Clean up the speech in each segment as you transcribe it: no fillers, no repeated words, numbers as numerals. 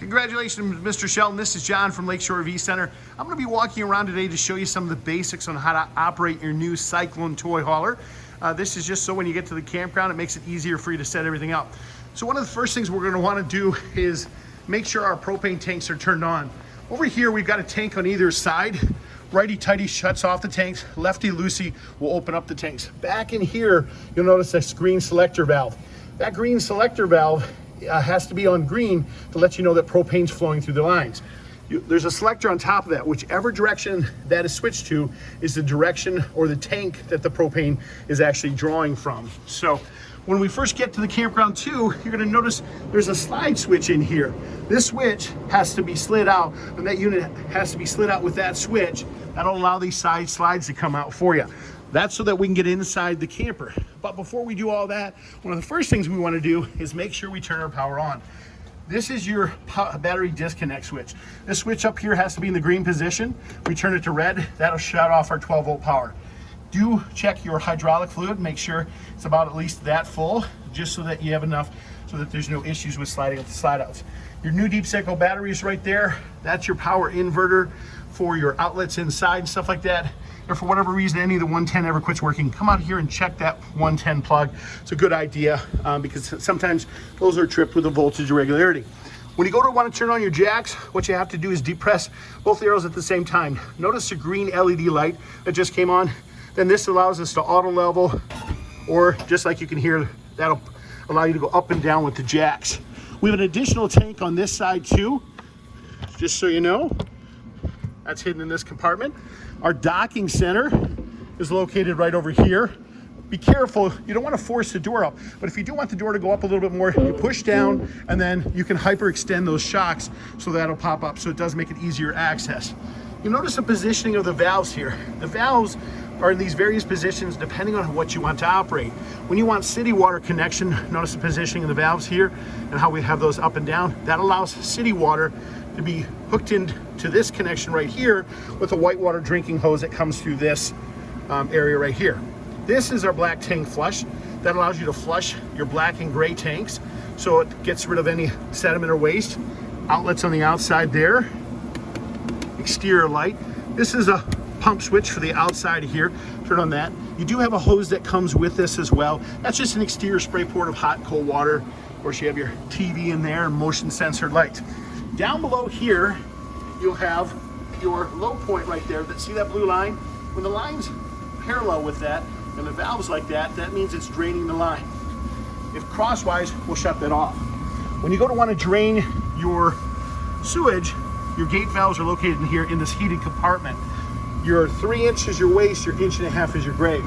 Congratulations, Mr. Sheldon. This is John from Lakeshore RV Center. I'm going to be walking around today to show you some of the basics on how to operate your new Cyclone toy hauler. This is just so when you get to the campground, it makes it easier for you to set everything up. So one of the first things we're going to want to do is make sure our propane tanks are turned on. Over here, we've got a tank on either side. Righty-tighty shuts off the tanks. Lefty-loosey will open up the tanks. Back in here, you'll notice a green selector valve. That green selector valve has to be on green to let you know that propane's flowing through the lines. There's a selector on top of that. Whichever direction that is switched to is the direction or the tank that the propane is actually drawing from. So when we first get to the campground too, you're gonna notice there's a slide switch in here. This switch has to be slid out, and that unit has to be slid out with that switch. That'll allow these side slides to come out for you. That's so that we can get inside the camper. But before we do all that, one of the first things we want to do is make sure we turn our power on. This is your battery disconnect switch. This switch up here has to be in the green position. We turn it to red, that'll shut off our 12-volt power. Do check your hydraulic fluid, make sure it's about at least that full, just so that you have enough so that there's no issues with sliding up the slide outs. Your new deep cycle battery is right there. That's your power inverter for your outlets inside and stuff like that. Or for whatever reason any of the 110 ever quits working, come out here and check that 110 plug. It's a good idea because sometimes those are tripped with the voltage irregularity. When you go to want to turn on your jacks, what you have to do is depress both arrows at the same time. Notice the green LED light that just came on. Then this allows us to auto level, or just like you can hear, that'll allow you to go up and down with the jacks. We have an additional tank on this side too, just so you know. That's hidden in this compartment. Our docking center is located right over here. Be careful, you don't want to force the door up, but if you do want the door to go up a little bit more, you push down and then you can hyperextend those shocks so that'll pop up, so it does make it easier access. You'll notice the positioning of the valves here. The valves are in these various positions depending on what you want to operate. When you want city water connection, notice the positioning of the valves here and how we have those up and down. That allows city water to be hooked into this connection right here with a whitewater drinking hose that comes through this area right here. This is our black tank flush. That allows you to flush your black and gray tanks so it gets rid of any sediment or waste. Outlets on the outside there. Exterior light. This is a pump switch for the outside here. Turn on that. You do have a hose that comes with this as well. That's just an exterior spray port of hot and cold water. Of course, you have your TV in there and motion sensor lights. Down below here, you'll have your low point right there. See that blue line? When the line's parallel with that and the valve's like that, that means it's draining the line. If crosswise, we'll shut that off. When you go to want to drain your sewage, your gate valves are located in here in this heated compartment. Your 3 inch is your waste, your 1.5 inches is your grave.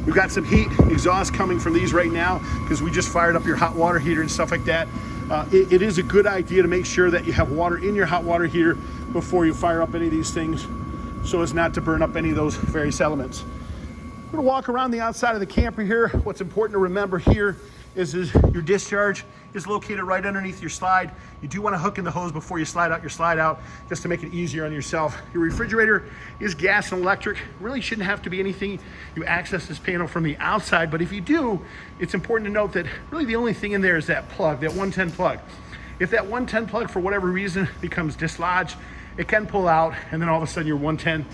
We've got some heat exhaust coming from these right now because we just fired up your hot water heater and stuff like that. It is a good idea to make sure that you have water in your hot water heater before you fire up any of these things so as not to burn up any of those various elements. I'm gonna walk around the outside of the camper here. What's important to remember here is your discharge is located right underneath your slide. You do want to hook in the hose before you slide out your slide out, just to make it easier on yourself. Your refrigerator is gas and electric. Really shouldn't have to be anything. You access this panel from the outside, but if you do, it's important to note that really the only thing in there is that plug, that 110 plug. If that 110 plug for whatever reason becomes dislodged, it can pull out, and then all of a sudden your 110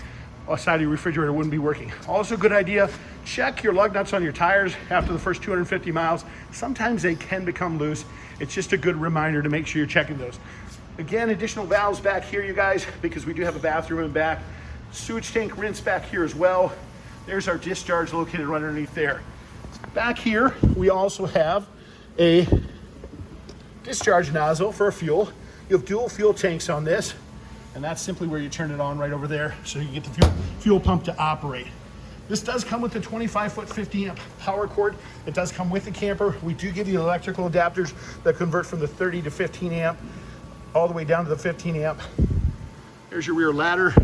side of your refrigerator wouldn't be working. Also a good idea, check your lug nuts on your tires after the first 250 miles. Sometimes they can become loose. It's just a good reminder to make sure you're checking those. Again, additional valves back here, you guys, because we do have a bathroom in back. Sewage tank rinse back here as well. There's our discharge located right underneath there. Back here, we also have a discharge nozzle for fuel. You have dual fuel tanks on this, and that's simply where you turn it on right over there so you get the fuel pump to operate. This does come with the 25-foot 50-amp power cord. It does come with the camper. We do give you electrical adapters that convert from the 30 to 15 amp all the way down to the 15 amp. There's your rear ladder.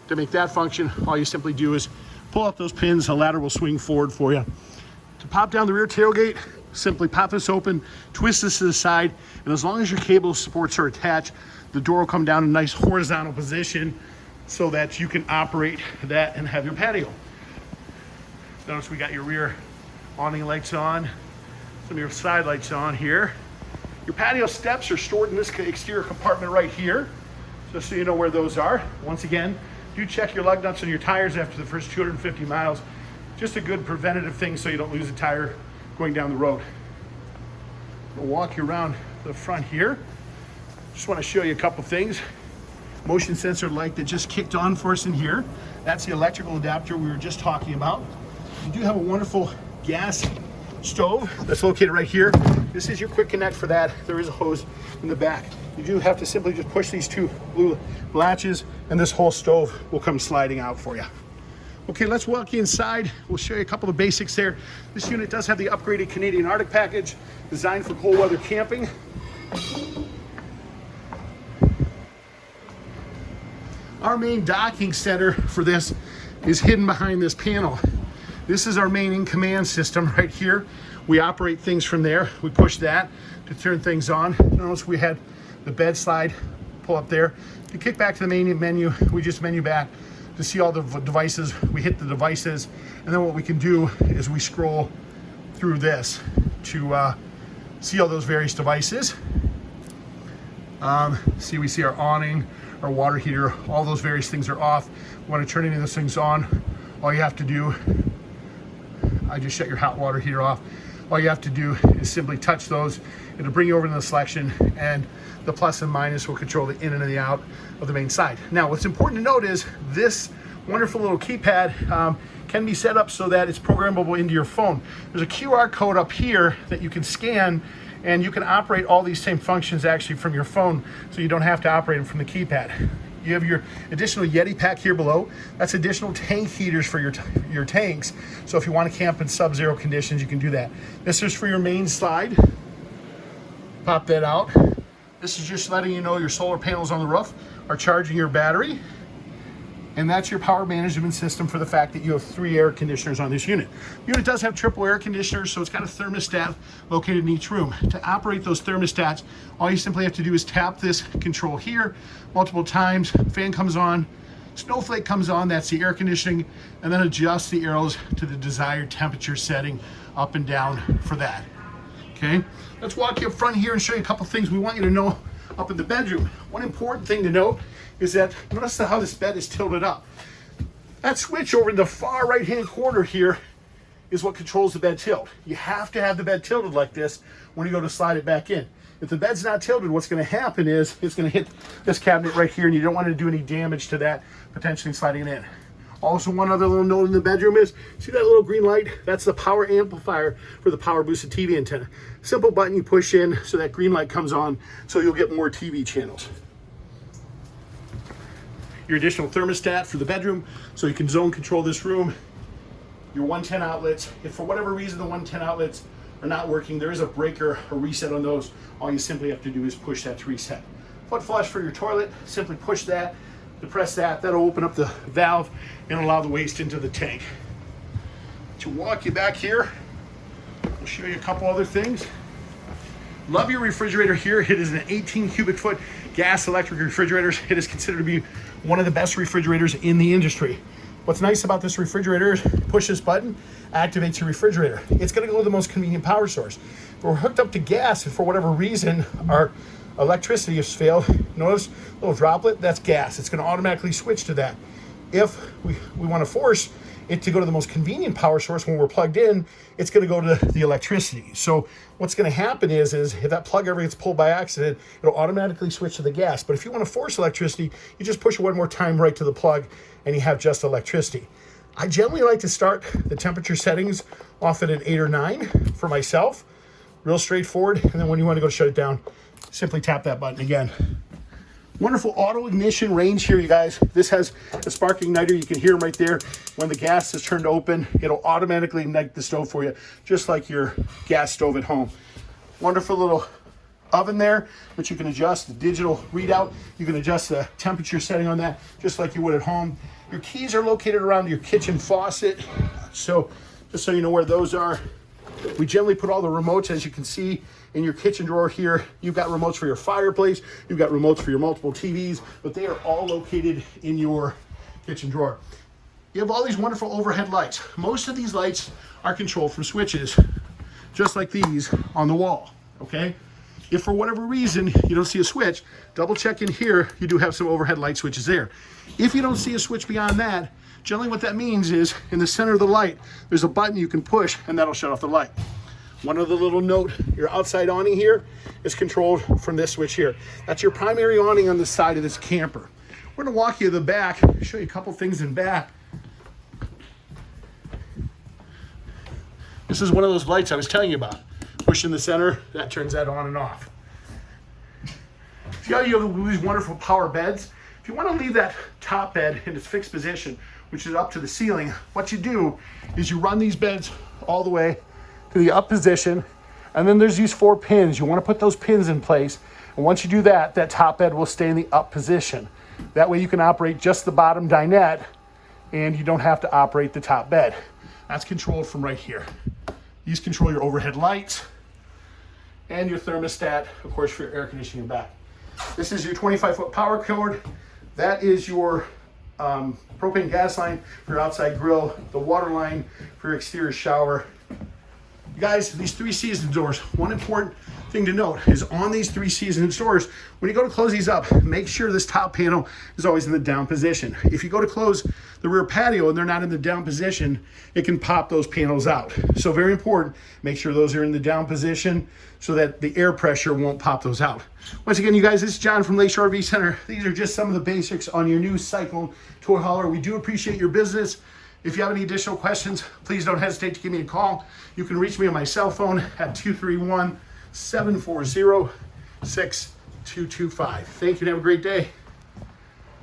To make that function, all you simply do is pull out those pins. The ladder will swing forward for you. To pop down the rear tailgate, simply pop this open, twist this to the side, and as long as your cable supports are attached, the door will come down in a nice horizontal position so that you can operate that and have your patio. Notice we got your rear awning lights on, some of your side lights on here. Your patio steps are stored in this exterior compartment right here, just so you know where those are. Once again, do check your lug nuts on your tires after the first 250 miles. Just a good preventative thing so you don't lose a tire going down the road. We'll walk you around the front here. Just want to show you a couple things. Motion sensor light that just kicked on for us in here. That's the electrical adapter we were just talking about. You do have a wonderful gas stove that's located right here. This is your quick connect for that. There is a hose in the back. You do have to simply just push these two blue latches and this whole stove will come sliding out for you. Okay, let's walk you inside. We'll show you a couple of basics there. This unit does have the upgraded Canadian Arctic package designed for cold weather camping. Our main docking center for this is hidden behind this panel. This is our main in-command system right here. We operate things from there. We push that to turn things on. Notice we had the bed slide, pull up there. To kick back to the main menu, we just menu back to see all the devices. We hit the devices, and then what we can do is we scroll through this to see all those various devices. We see our awning, our water heater, all those various things are off. We want to turn any of those things on. All you have to do, I just shut your hot water heater off. All you have to do is simply touch those. It'll bring you over to the selection, and the plus and minus will control the in and the out of the main side. Now, what's important to note is this wonderful little keypad can be set up so that it's programmable into your phone. There's a QR code up here that you can scan, and you can operate all these same functions actually from your phone, so you don't have to operate them from the keypad. You have your additional Yeti pack here below. That's additional tank heaters for your tanks. So if you want to camp in sub-zero conditions, you can do that. This is for your main slide. Pop that out. This is just letting you know your solar panels on the roof are charging your battery. And that's your power management system for the fact that you have 3 air conditioners on this unit. The unit does have triple air conditioners, so it's got a thermostat located in each room. To operate those thermostats, all you simply have to do is tap this control here multiple times. Fan comes on, snowflake comes on, that's the air conditioning, and then adjust the arrows to the desired temperature setting up and down for that. Okay, let's walk you up front here and show you a couple things we want you to know up in the bedroom. One important thing to note is that notice how this bed is tilted up. That switch over in the far right hand corner here is what controls the bed tilt. You have to have the bed tilted like this when you go to slide it back in. If the bed's not tilted, what's going to happen is it's going to hit this cabinet right here, and you don't want to do any damage to that, potentially sliding it in. Also, one other little note in the bedroom is, see that little green light? That's the power amplifier for the power boosted TV antenna. Simple button you push in so that green light comes on, so you'll get more TV channels. Your additional thermostat for the bedroom, so you can zone control this room. Your 110 outlets. If for whatever reason the 110 outlets are not working, there is a breaker or reset on those. All you simply have to do is push that to reset. Foot flush for your toilet, simply push that, depress that. That'll open up the valve and allow the waste into the tank. To walk you back here, I'll show you a couple other things. Love your refrigerator here. It is an 18 cubic foot gas electric refrigerator. It is considered to be one of the best refrigerators in the industry. What's nice about this refrigerator is push this button, activates your refrigerator. It's going to go to the most convenient power source. If we're hooked up to gas and for whatever reason our electricity has failed, notice a little droplet, that's gas. It's going to automatically switch to that. If we want to force it to go to the most convenient power source when we're plugged in, it's going to go to the electricity. So what's going to happen is if that plug ever gets pulled by accident, it'll automatically switch to the gas. But if you want to force electricity, you just push it one more time right to the plug and you have just electricity. I generally like to start the temperature settings off at an 8 or 9 for myself. Real straightforward. And then when you want to go shut it down, simply tap that button again. Wonderful auto ignition range here, you guys. This has a spark igniter. You can hear them right there. When the gas is turned open, it'll automatically ignite the stove for you, just like your gas stove at home. Wonderful little oven there, which you can adjust the digital readout. You can adjust the temperature setting on that, just like you would at home. Your keys are located around your kitchen faucet. So just so you know where those are. We generally put all the remotes, as you can see, in your kitchen drawer here. You've got remotes for your fireplace, you've got remotes for your multiple TVs, but they are all located in your kitchen drawer. You have all these wonderful overhead lights. Most of these lights are controlled from switches, just like these on the wall, okay? If for whatever reason you don't see a switch, double check in here. You do have some overhead light switches there. If you don't see a switch beyond that, generally what that means is in the center of the light, there's a button you can push and that'll shut off the light. One other little note, your outside awning here is controlled from this switch here. That's your primary awning on the side of this camper. We're gonna walk you to the back, show you a couple things in back. This is one of those lights I was telling you about. Push in the center, that turns that on and off. See how you have these wonderful power beds? If you want to leave that top bed in its fixed position, which is up to the ceiling, what you do is you run these beds all the way to the up position, and then there's these 4 pins. You want to put those pins in place, and once you do that, that top bed will stay in the up position. That way you can operate just the bottom dinette, and you don't have to operate the top bed. That's controlled from right here. These control your overhead lights and your thermostat, of course, for your air conditioning back. This is your 25-foot power cord. That is your propane gas line for your outside grill, the water line for your exterior shower. You guys, these 3-season doors, one important thing to note is on these 3-season doors, when you go to close these up, make sure this top panel is always in the down position. If you go to close the rear patio and they're not in the down position, it can pop those panels out. So very important, make sure those are in the down position so that the air pressure won't pop those out. Once again, you guys, this is John from Lakeshore RV Center. These are just some of the basics on your new Cyclone toy hauler. We do appreciate your business. If you have any additional questions, please don't hesitate to give me a call. You can reach me on my cell phone at 231-740-6225. Thank you and have a great day.